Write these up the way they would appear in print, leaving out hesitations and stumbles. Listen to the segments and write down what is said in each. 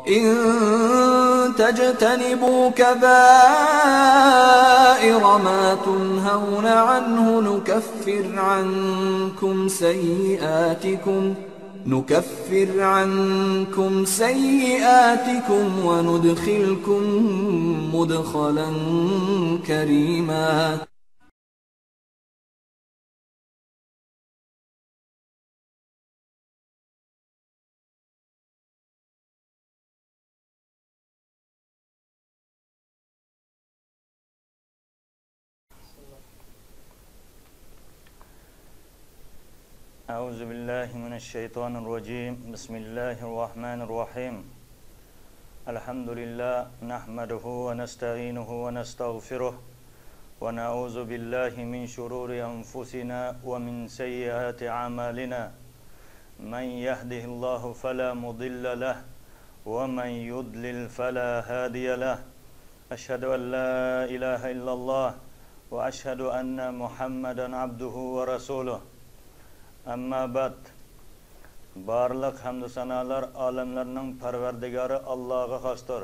إن تجتنبوا كبائر ما تنهون عنه نكفر عنكم سيئاتكم وندخلكم مدخلا كريما. أعوذ بالله من الشيطان الرجيم. بسم الله الرحمن الرحيم. الحمد لله نحمده ونستعينه ونستغفره ونعوذ بالله من شرور أنفسنا ومن سيئات أعمالنا. من يهده الله فلا مضل له ومن يضلل فلا هادي له. أشهد أن لا إله إلا الله وأشهد أن محمدا عبده ورسوله. Amma ba'd. Barliq hamd sanolar olamlarning parvardigori Allohga xosdir.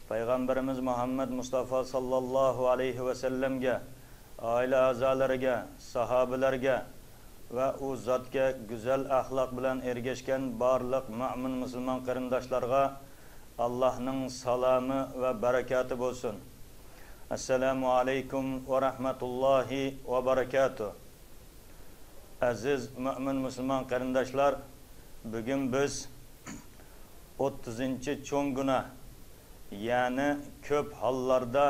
Payg'ambarimiz Muhammad Mustafa sallallohu alayhi va sallamga, oila a'zolariga, sahobalarga va u zotga go'zal axloq bilan ergashgan barliq mu'min musulmon qarindoshlarga Allohning salomi va barakati bo'lsin. Assalomu alaykum va rahmatullohi va barakatuh. Aziz mümin Müslüman qarindoshlar, bugün biz 30-cho'ng günah, yani ko'p hollarda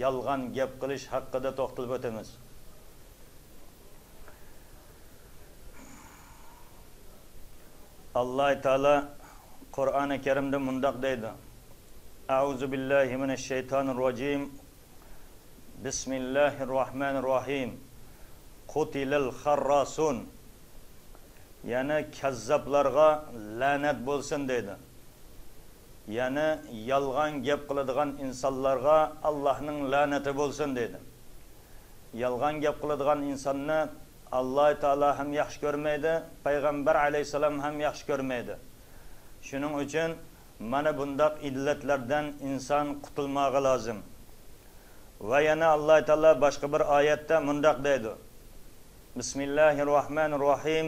yolg'on gap qilish haqida to'xtalib o'tamiz. Alloh taolo Qur'oni Karimda mundoq deydi: A'udzu billahi minash shaytonir rojim. Bismillahirrohmanirrohim. Qutilal kharrasun. Yani kazzablarga lanet bo'lsin dedi. Yani yalgan gap qiladigan insonlarga Allohning la'nati bo'lsin dedi. Yalgan gap qiladigan insonni Alloh taolo ham yaxshi ko'rmaydi, payg'ambar alayhisalom ham yaxshi ko'rmaydi. Shuning uchun mana bundoq illatlardan inson qutulmoqi lozim. Va yana Alloh taolo boshqa bir oyatda mundoq deydi: Bismillahirrohmanirrohim.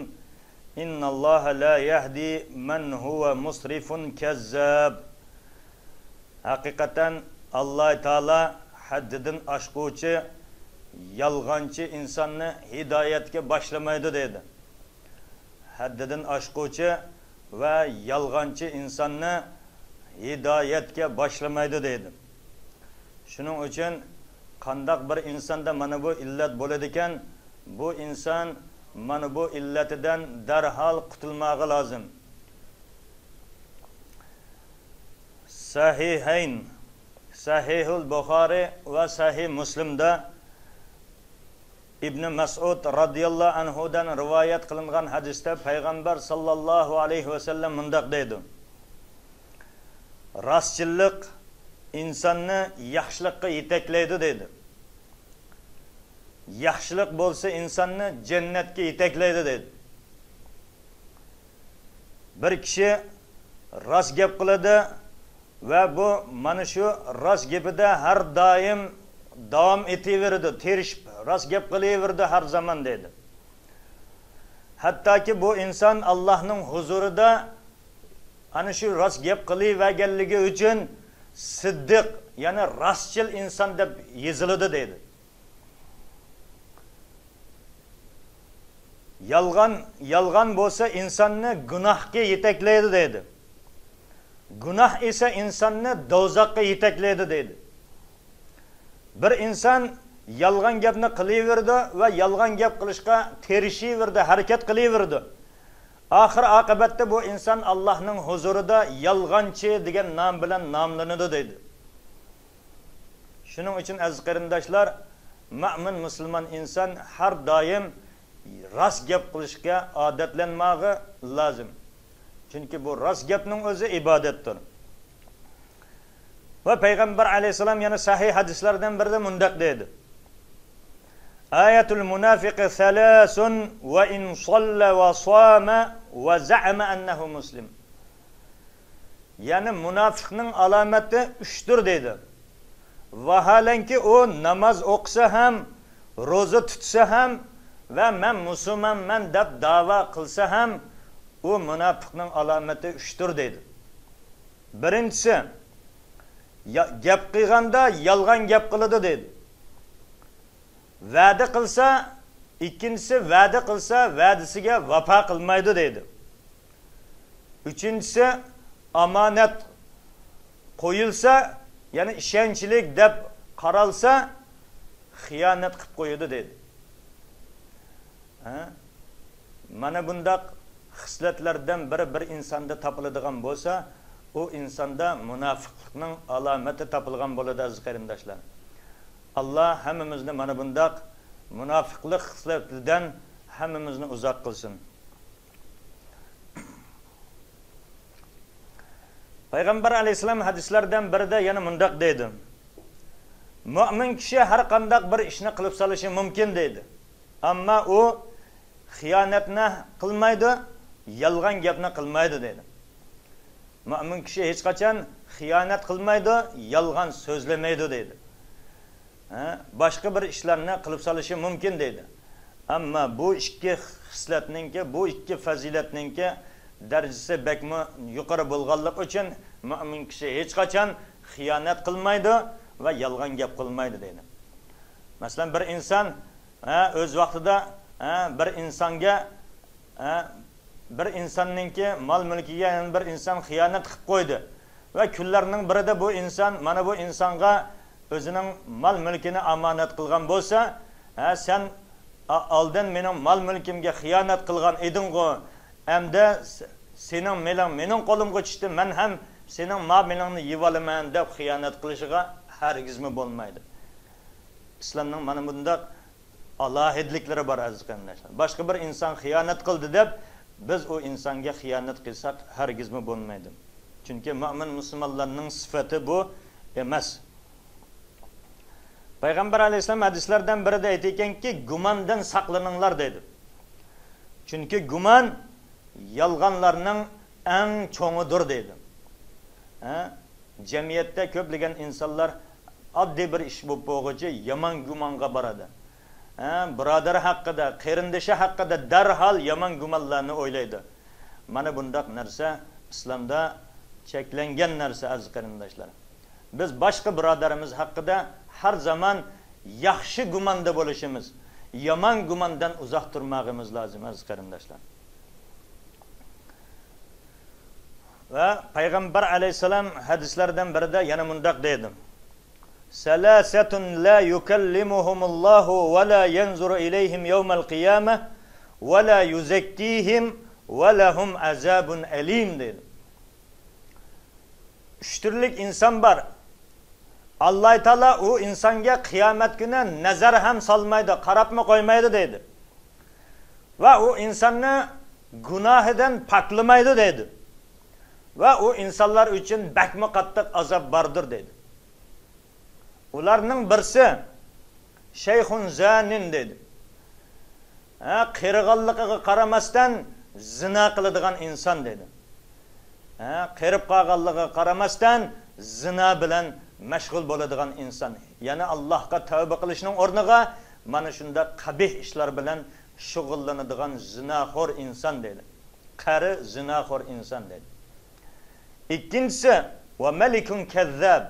Innalloha la yahdi man huwa musrifun kazzab. Haqiqatan Alloh taolo haddidan oshquvchi, yolg'onchi insonni hidoyatga boshlamaydi dedi. Haddidan oshquvchi va yolg'onchi insonni hidoyatga boshlamaydi dedi. Shuning uchun qandoq bir insonda mana bu illat bo'ladi ekan, bu inson mana bu illatidan darhol qutulmoqi lozim. Sahihayn, Sahihul Buxoriy va Sahih Muslimda İbn Mas'ud radhiyallohu anhudan rivoyat qilingan hadisda payg'ambar sallallohu alayhi va sallam mundoq deydi: Rostchilik insonni yaxshilikqa yetaklaydi dedi. Yaxshilik bo'lsa insonni jannatga yetaklaydi dedi. Bir kishi rost gap qiladi va bu mana shu rost gapida har doim davom etaverdi, terishib rost gap qilaverdi har zaman dedi. Hattoki bu inson Allohning huzurida ana shu rost gap qilaverganligi uchun siddiq, ya'ni rostchil inson deb yoziladi dedi. Yalgan bo'lsa insonni gunohga yetaklaydi dedi. Gunoh esa insonni do'zaxga yetaklaydi dedi. Bir inson yalgan gapni qilaverdi va yalgan gap qilishga terishaverdi, harakat qilaverdi. Oxir oqibatda bu inson Allohning huzurida yalg'onchi degan nom bilan nomlanadi dedi. Shuning uchun aziz qarindoshlar, mu'min musulmon inson har doim rost gap qilishga odatlanmog'i lozim. Chunki bu rost gapning o'zi ibodatdir. Va payg'ambar alayhisalom yana sahih hadislardan birida mundoq dedi: Ayatul munafiqi thalathun va in salla va sama va za'ama annahu muslim. Yani munafiqning alomati 3'tir dedi. Vaholanki o namoz o'qisa ham, ro'za tutsa ham va men musulmonman deb da'vo qilsa ham, u munafiqning alomati 3'tir dedi. Birinchisi, gap qilganda yolg'on gap qiladi dedi. Va'da qilsa, ikkinchisi va'da qilsa, va'dasiga vafo qilmaydi dedi. Üçüncüsü amanet qo'yilsa, yani ishonchlik deb qaralsa, xiyonat qilib qo'yadi dedi. Mana bundaq xislatlardan biri bir insonda topiladigan bo'lsa, o insonda munofiqlikning alomati topilgan bo'ladi aziz qarindoshlar. Allah hammamizni mana bundaq munofiqlik xislatidan hammamizni uzoq qilsin. Peygamber aleyhisselam hadislerden biri de yana mundaq deydi. Mu'min kishi har qanday bir ishni qilib solishi mumkin deydi. Ammo u xiyonatni qilmaydi, yolg'on gapni qilmaydi deydi. Mu'min kishi hech qachon xiyonat qilmaydi, yolg'on so'zlamaydi deydi. Boshqa bir ishlarni qilib solishi mumkin deydi. Ammo bu ikki xislatninki, bu ikki fazilatninki darajasi bakmi yuqori bo'lganlik uchun mu'min kishi hech qachon xiyonat qilmaydi va yolg'on gap qilmaydi deydi. Masalan, bir inson o'z vaqtida bir insonga bir insonningki mol mulkiga bir inson xiyonat qilib qo'ydi va kunlarning birida bu inson mana bu insonga o'zining mol mulkini amonat qilgan bo'lsa, sen oldin mening mol mulkimga xiyonat qilgan eding-ku, hamda sening mening qo'limga tushdi, men ham sening molingni yeb olaman deb xiyonat qilishiga hargizmi bo'lmaydi. İslamning mana bundaq alohidliklari bor aziz qarindoshlar. Boshqa bir inson xiyonat qildi deb biz o insonga xiyonat qilsak hargizmi bo'lmaydi. Chunki mu'min musulmonlarning sifati bu emas. Payg'ambar alayhisalom hadislardan birida aytganki, gumondan saqlaninglar dedi. Chunki gumon yolg'onlarning eng cho'ngidir dedi. Jamiyatda ko'plagan insonlar oddiy bir ish bo'lib bo'g'ichi yomon gumonga boradi. Birodar haqida, qarindoshi haqida darhol yomon gumonlarni o'ylaydi. Mana bundaq narsa islomda cheklangan narsa aziz qarindoshlar. Biz boshqa birodarimiz haqida har zaman yaxshi gumonda bo'lishimiz, yomon gumondan uzoq turmag'imiz lozim aziz qarindoshlar. Va Payg'ambar alayhisalom hadislardan birida yana mundaq deydi. Salasatun la yukallimuhumullahu va la yanzuru ilayhim yawmal qiyamah va la yuzakkihim va lahum azabun alim dedi. Üç türlük insan var. Allah Teala o insanga qiyomat kuni nazar ham solmaydi, qarab mı qo'ymaydi dedi. Va o insonni gunohidan poklamaydi dedi. Va o insonlar uchun bakma qattiq azob bordir dedi. Ularning birisi shayxun zanin dedi. Qirg'anligiga qaramasdan zina qiladigan inson dedi. Qirib qolganligiga qaramasdan zina bilan mashg'ul bo'ladigan inson. Ya'ni Allohga tavba qilishning o'rniga mana shunda qabih ishlar bilan shug'ullanadigan zinaxo'r inson dedi. Qari zinaxo'r inson dedi. İkincisi ve melikun kezzab,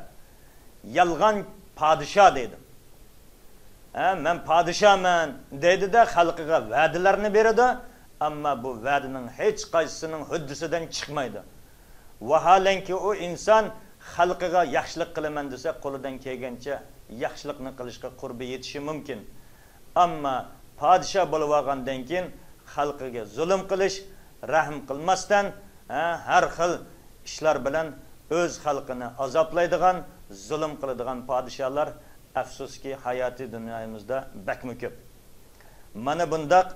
yalgan padişah dedi. Men padişahman dedi de halkıga va'dalarini beradi, ama bu va'daning hech qaysisining huddisidan chiqmaydi. Vaholanki o inson xalqiga yaxshilik qilaman desa, qo'lidan kelgancha yaxshilikni qilishga qurbi yetishi mumkin. Ammo podshoh bo'lib olgandan keyin xalqiga zulm qilish, rahm qilmasdan har xil ishlar bilan o'z xalqini azoblaydigan, zulm qiladigan podshohlar afsuski hayoti dunyomizda bakmi ko'p. Mana bundaq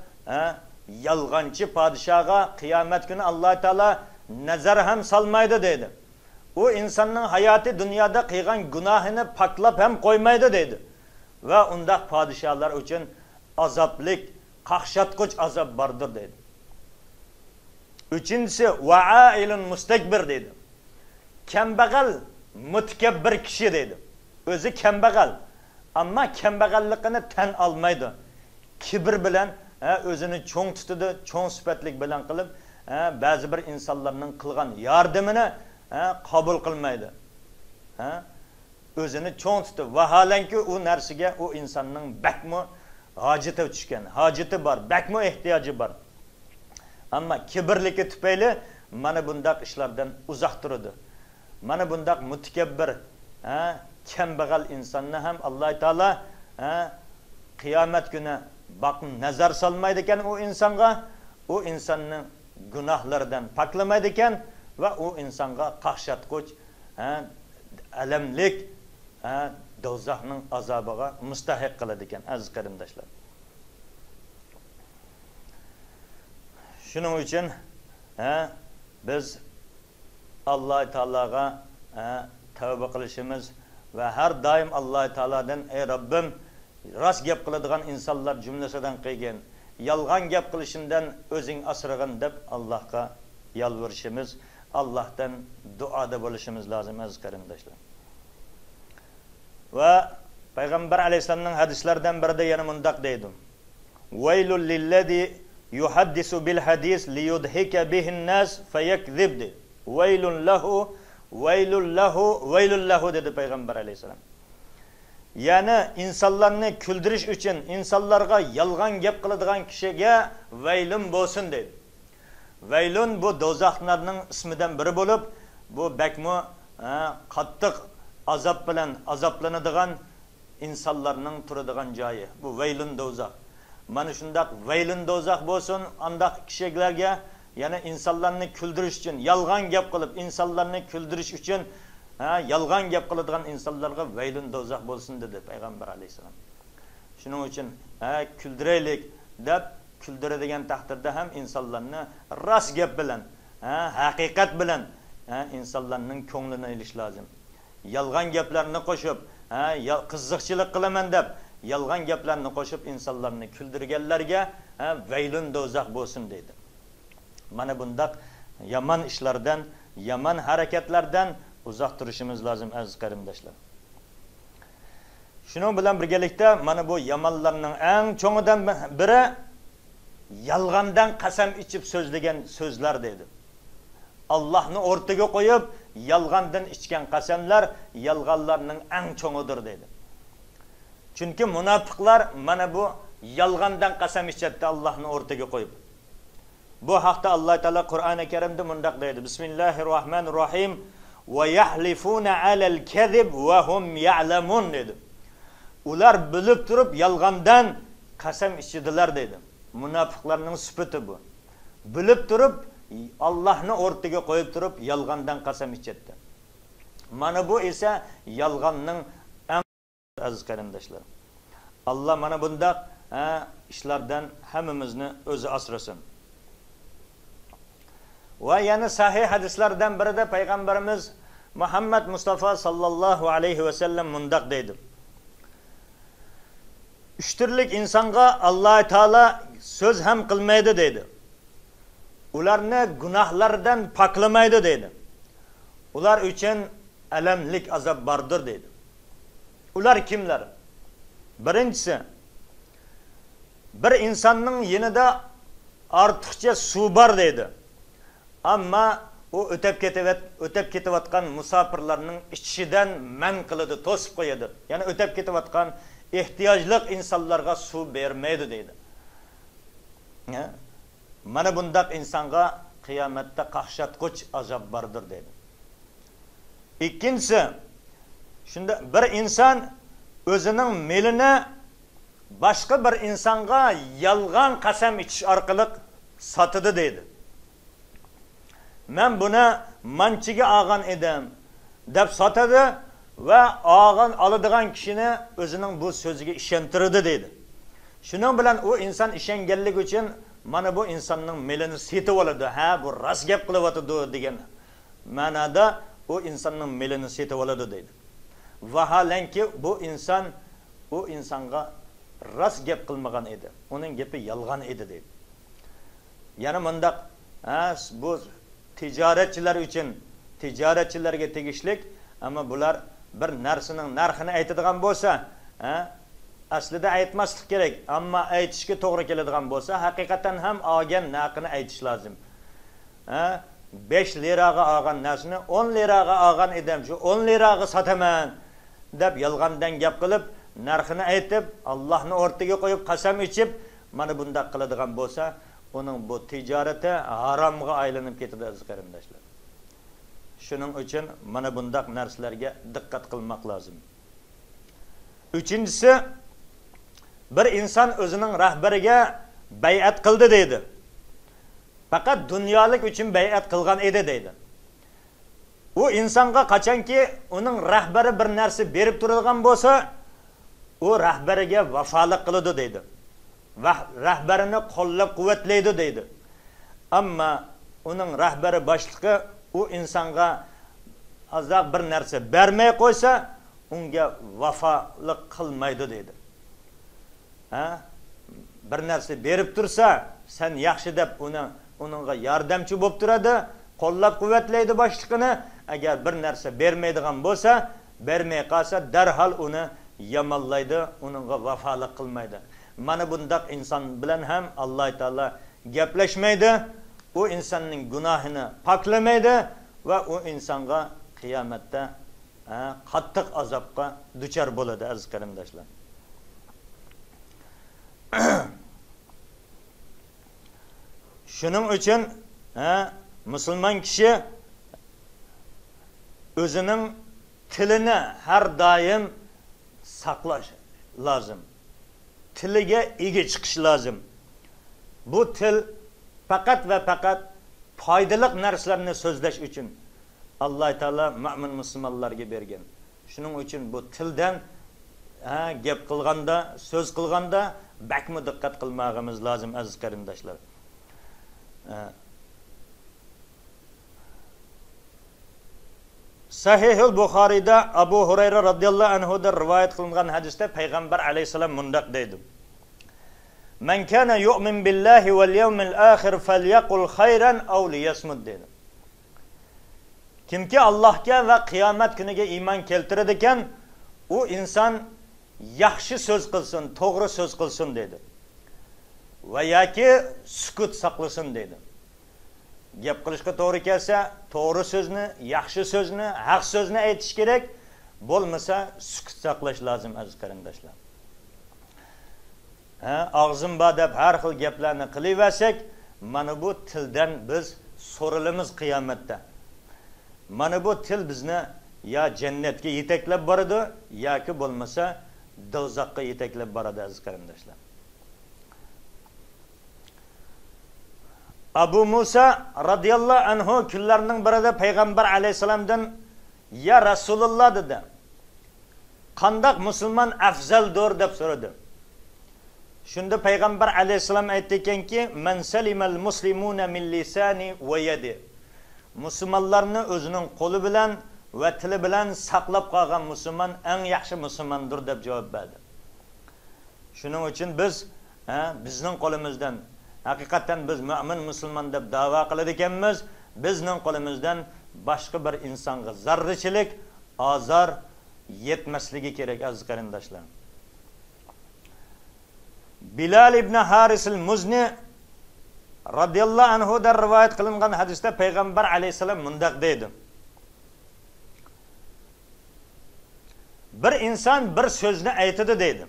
yolg'onchi podshohga qiyomat kuni Alloh taolo nazar ham solmaydi dedi. O insonning hayoti dunyoda qilgan gunohini paklab ham qo'ymaydi dedi. Va undaq podshohlar uchun azoblik, qaqshatqich azob bordir dedi. Üçüncüsü va'ilun mustakbir dedi. kambag'al mutakabbir kishi deydi. O'zi kambag'al, ammo kambag'alligini tan olmaydi. Kibr bilan o'zini cho'ng tutadi, cho'ng sifatlik bilan qilib, ba'zi bir insonlarning qilgan yordamini qabul qilmaydi. O'zini cho'ng tutib, vaholanki u narsaga u insonning bakmo hojati tushgan, hojati bor, bakmo ehtiyoji bor. Ammo kibrligi tufayli mana bundaq ishlardan uzoq turadi. Mana bundaq mutakabbir, kambag'al insonni ham Alloh taolo qiyomat kuni bakın nazar salmaydı ekan o insonga, o insonni gunohlaridan paklamaydi ekan va o insonga qaqshatquch, alamlik do'zaxning azobiga mustahiq qiladi ekan aziz qarindoshlar. Shuning uchun biz Alloh taologa tavba qilishimiz va har doim Alloh taolodan ey Robbim rast gap qiladigan insonlar jumlasidan qilgin, yolg'on gap qilishimdan o'zing asrag'in deb Allohga yalvarishimiz, Allohdan duoda bo'lishimiz lozim aziz qarindoshlar. Va payg'ambar alayhisolamning hadislaridan birida yana mundaq deydi: "Vaylul lillazi yuhaddisu bil hadis liyudhika bihin nas fayakzib." Vaylun lahu, vaylul lahu, vaylul lahu dedi payg'ambar alayhisolam. Yani insanlarni küldürüş için insanlarga yalgan gap qiladigan kishiga vaylun bo'lsin dedi. Vaylun bu do'zaxlarning ismidan biri bo'lib, bu bakmo qattiq azob bilan azoblanadigan insonlarning turadigan joyi. Bu vaylun do'zax. Mana shundaq vaylun do'zax bo'lsin andaq kishilarga, yani insanlarni küldürüş için yalgan gap qilib insanlarni küldürüş için yalgan gap qiladigan insonlarga vaylun do'zax bo'lsin dedi payg'ambar alayhisalom. Shuning uchun kuldiraylik deb kuldiradigan taqdirda ham insonlarni rast gap bilan, haqiqat bilan insonlarning ko'nglini ilish lozim. Yalgan gaplarni qo'shib, qiziqchilik qilaman deb yalgan gaplarni qo'shib insonlarni kuldirganlarga vaylun do'zax bo'lsin dedi. Mana bundaq yomon ishlardan, yomon harakatlardan uzoq turishimiz lozim aziz qarindoshlar. Shuning bilan birgalikda mana bu yomonlarning eng cho'ngidan biri yolg'ondan qasam ichib so'zlagan so'zlar dedi. Allohni o'rtaga qo'yib yolg'ondan ichgan qasamlar yolg'onlarning eng cho'ngidir dedi. Chunki munofiqlar mana bu yolg'ondan qasam ichadi Allohni o'rtaga qo'yib. Bu haqda Alloh taolo Qur'oni Karimda mundaq deydi: Bismillahirrohmanirrohim ve yahlifuna alal kezib ve hum ya'lamun dedi. Ular bilib turib yolg'ondan qasam ichdilar dedi. Munofiqlarning sifati bu. Bilib turib Allohni o'rtaga qo'yib turib yolg'ondan qasam ichadi. Mana bu esa yolg'onning eng aziz qarindoshlar. Alloh mana bundaq ishlardan hammamizni o'zi asrasin. Va yana sahih hadislardan birida payg'ambarimiz Muhammad Mustafa sallallohu alayhi va sallam mundaq deydi: Üç türlük insonga Alloh taolo so'z ham qilmaydi deydi. Ularni gunohlardan poklamaydi deydi. Ular uchun alamlik azob bordir deydi. Ular kimlar? Birinchisi, bir insonning yonida ortiqcha suv bor deydi. Ammo u o'tib ketayotgan musofirlarning ichidan man qiladi, to'sib qo'yadi. Ya'ni o'tib ketayotgan ehtiyojli insonlarga suv bermaydi deydi. Mana bundaq insonga qiyomatda qahshatquch azob bordir deydi. Ikkinchisi, shunda bir inson o'zining melini boshqa bir insonga yolg'on qasam ichish orqali sotadi deydi. Men buni manchiga olgan edim deb sotadi va olgan oladigan kishini o'zining bu so'ziga ishontiradi deydi. Shuning bilan u inson ishonganlik uchun mana bu insonning melini setib oladi. Ha, bu rost gap qilyapti degan ma'noda u insonning melini setib oladi deydi. Vaholanki bu inson u insonga rost gap qilmagan edi. Uning gapi yolg'on edi deydi. Yana bundaq bu tijoratchilar uchun tijoratchilarga tegishlik, ammo bular bir narsaning narxini aytadigan bo'lsa, aslida aytmaslik kerak, ammo aytishga to'g'ri keladigan bo'lsa, haqiqatan ham olgan narxini aytish lozim. 5 liraga olgan narsani 10 liraga olgan edim, shu 10 liraga sotaman deb yolg'ondan gap qilib, narxini aytib, Allohni o'rtaga qo'yib qasam ichib, mana bunday qiladigan bo'lsa, uning bu tijorati haromga aylanib ketadi aziz qarindoshlar. Shuning uchun mana bunday narsalarga diqqat qilmoq lozim. Uchinchisi, bir inson o'zining rahbariga bay'at qildi deydi. Faqat dunyolik uchun bay'at qilgan edi deydi. U insonga qachonki uning rahbari bir narsa berib turadigan bo'lsa, u rahbariga vafolik qiladi deydi. Va rahbarini qo'llab-quvvatlaydi deydi. Ammo uning rahbari boshlig'i u insonga azoq bir narsa bermay qo'ysa, unga vafolik qilmaydi deydi. Bir narsa berib tursa, sen yaxshi deb uningga yordamchi bo'lib turadi, qo'llab-quvvatlaydi boshlig'ini. Agar bir narsa bermaydigan bo'lsa, bermay qolsa, darhol uni yomonlaydi, uningga vafolik qilmaydi. Mana bundaq inson bilan ham Alloh taolo gaplashmaydi, u insonning gunohini poklamaydi va u insonga qiyomatda qattiq azobga duchor bo'ladi aziz qarindoshlar. Shuning uchun musulmon kishi o'zining tilini har doim saqlash lozim. Tiliga ega chiqish lozim. Bu til faqat va faqat foydali narsalarni so'zlash uchun Alloh taolo mu'min musulmonlarga bergan. Shuning uchun bu tildan gap qilganda, so'z qilganda bakmi diqqat qilmog'imiz lozim aziz qarindoshlar. Sahih-ul Buxoriyda Abu Hurayra radhiyallohu anhu dan rivoyat qilingan hadisda payg'ambar alayhisalom mundaq deydi: "Man kana yu'min billahi wal yawmil akhir falyaqul khayran aw liyasmut" dedi. Kimki Allohga va qiyomat kuniga iymon keltiradi ekan, u inson yaxshi so'z qilsin, to'g'ri so'z qilsin dedi. Va yoki sukut saqlasin dedi. Gap qilishga to'g'ri kelsa, to'g'ri so'zni, yaxshi so'zni, haq so'zni aytish kerak, bo'lmasa sukut saqlash lozim aziz qarindoshlar. Og'zim bor deb har xil gaplarni qilaversak, mana bu tildan biz so'rilamiz qiyomatda. Mana bu til bizni ya jannatga yetaklab boradi, yoki bo'lmasa do'zaxga yetaklab boradi aziz qarindoshlar. Abu Musa radhiyallohu anhu kunlarning birida payg'ambar alayhisalomdan "Ya Rasululloh" dedi. "Qandoq musulmon afzaldir?" deb so'radi. Shunda payg'ambar alayhisalom aytdi ekanki, "Man salimal muslimuna min lisani va yadi." Musulmonlarni o'zining qo'li bilan va tili bilan saqlab qolgan musulmon eng yaxshi musulmondir deb javob berdi. Shuning uchun biz bizning qo'limizdan haqiqatan biz mu'min musulmon deb da'vo qilar ekanmiz, bizning qo'limizdan boshqa bir insonga zarrachilik, azor yetmasligi kerak aziz qarindoshlar. Bilal ibn Haris al-Muzni radhiyallohu anhu dan rivoyat qilingan hadisda payg'ambar alayhisalom mundaq deydi: "Bir inson bir so'zni aytadi" deydi.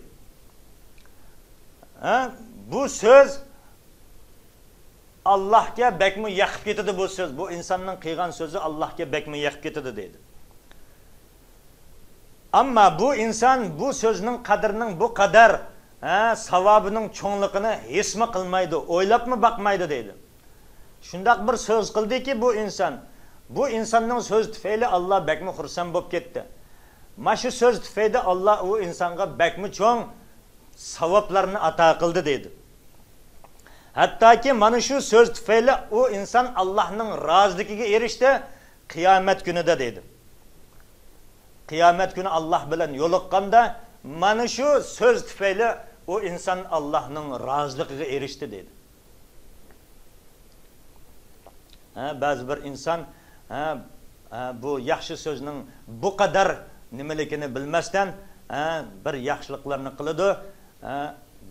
Bu so'z Allohga bekmi yaqib ketadi bu so'z. Bu insonning qilgan so'zi Allohga bekmi yaqib ketadi deydi. Ammo bu inson bu so'zning qadrining bu qadar savobining cho'ngligini hismi qilmaydi, o'ylabmi baqmaydi deydi. Shundaq bir so'z qildiki bu insonning so'z tufayli Alloh bekmi xursand bo'lib ketdi. Mana shu so'z tufayli Alloh u insonga bekmi cho'ng savoblarni ato qildi deydi. Hattoki mana shu so'z tufayli u inson Allohning roziligiga erishdi qiyomat kunida deydi. Qiyomat kuni Alloh bilan yo'liqqanda mana shu so'z tufayli u inson Allohning roziligiga erishdi deydi. Ba'zi bir inson bu yaxshi so'zning bu qadar nimaligini bilmasdan bir yaxshiliklarni qiladi.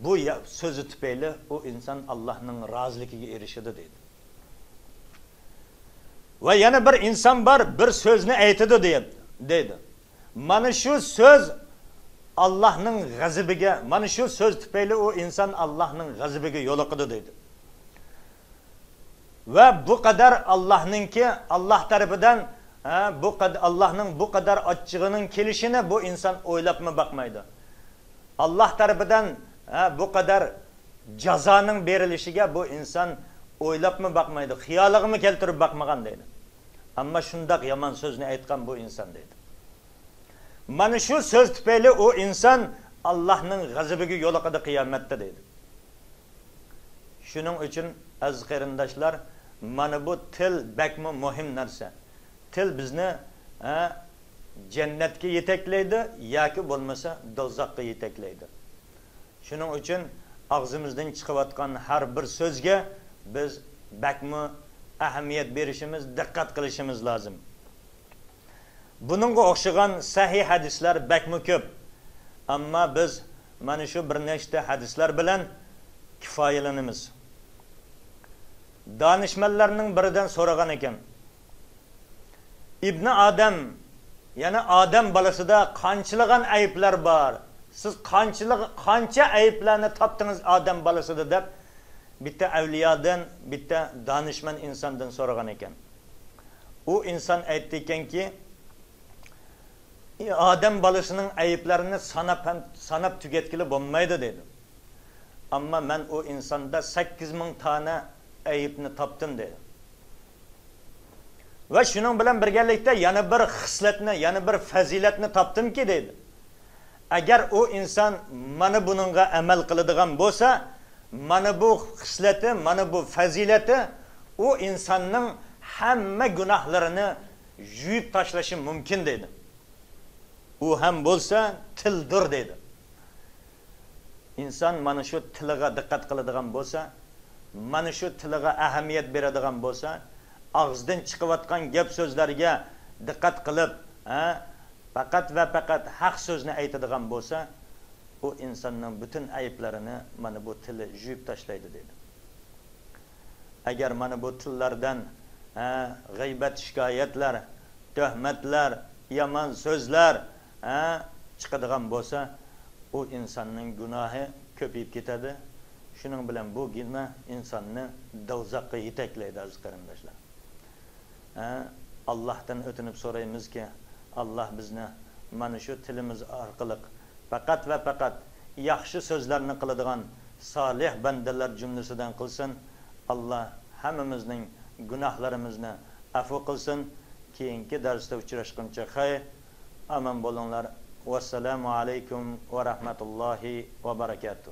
Bu so'zi tufayli u inson Allohning roziligiga erishadi deydi. Va yana bir inson bor, bir so'zni aytadi deydi. Mana shu so'z Allohning g'azabiga, mana shu so'z tufayli u inson Allohning g'azabiga yo'liqadi deydi. Va bu qadar Allohningki, Alloh tarafidan bu qadar Allohning bu qadar ochchig'ining kelishini bu inson o'ylabmi baqmaydi. Alloh tarafidan bu qadar jazoning berilishiga bu inson o'ylabmi baqmaydi, xiyolini keltirib baqmagan deydi. Ammo shundoq yomon so'zni aytgan bu inson deydi. Mana shu so'z tufayli u inson Allohning g'azabiga yo'liqadi qiyomatda deydi. Shuning uchun aziz qarindoshlar, mana bu til bakmi muhim narsa. Til bizni jannatga yetaklaydi yoki bo'lmasa do'zaxga yetaklaydi. Shuning uchun og'zimizdan chiqayotgan har bir so'zga biz bakmi ahamiyat berishimiz, diqqat qilishimiz lozim. Buningga o'xshagan sahih hadislar bakmi ko'p. Ammo biz mana shu bir nechta hadislar bilan kifoyalanamiz. Danishmanlarning biridan so'ragan ekan. İbn Adam, yani Adam balasida qanchalagan ayıplar bor. Siz qancha ayıplarni topdingiz Adam balasida deb bitta avliyodan, bitta danishman insondan so'ragan ekan. U inson aytdi ekanki, Adam balasining ayıplarini sanab tugatkili bo'lmaydi dedi. Ammo men o insonda 8000 tane ayıpni topdim dedi. Ve şunun bilan birgalikda yana bir xislatni, yana bir fazilatni topdimki dedi. Agar o inson mana buningga amal qiladigan bo'lsa, mana bu xislati, mana bu fazilati o insonning hamma gunohlarini yuvib tashlashi mumkin dedi. U ham bo'lsa tildir dedi. İnson mana shu tiliga diqqat qiladigan bo'lsa, mana shu tiliga ahamiyat beradigan bo'lsa, ağızdan çıkıvatkan gap sözlerge dikkat kılıp fakat ve fakat hak sözünü aytadigan bo'lsa, o insanın bütün ayıplarını mana bu tili juyib tashlaydi dedi. Agar mana bu tillardan g'iybat shikoyatlar, tuhmatlar, yomon so'zlar chiqadigan bo'lsa, o insanın gunohi ko'payib ketadi. Shuning bilan bu gina insonni do'zaxga yetaklaydi aziz qarindoshlar. Allah'tan ötünüp sorayımız ki Allah bizni mana shu tilimiz orqali faqat ve faqat yaxshi so'zlarni qiladigan solih bandalar jumlasidan qilsin. Allah hammamizning gunohlarimizni afv qilsin. Keyingi darsda uchrashguncha xayr. Aman bo'linglar. Vassalamu alaykum va rahmatullohi va barakatuh.